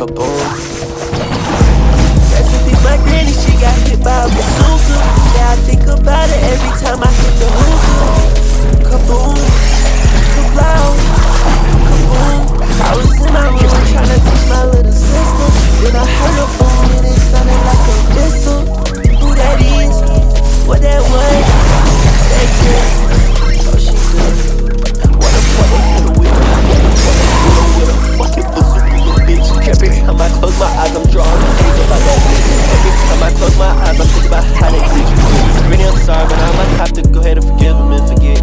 kaboom. Rest in peace, my granny, she got hit by a bazooka. Yeah, I think about it every time I hit the hookah. Kaboom, kablow, kaboom. I was in my room tryna teach my little sister. Then I heard a boom and it sounded like a whistle. Who that is? What that was? That girl, oh she good. What a fucking hitter with a with a fucking bazooka, little bitch. Every time I close my eyes, I'm drawing things about that bitch. Every time I close my eyes, I'm thinking about how they did you. Really, I'm sorry, but I might have to go ahead and forgive him and forget.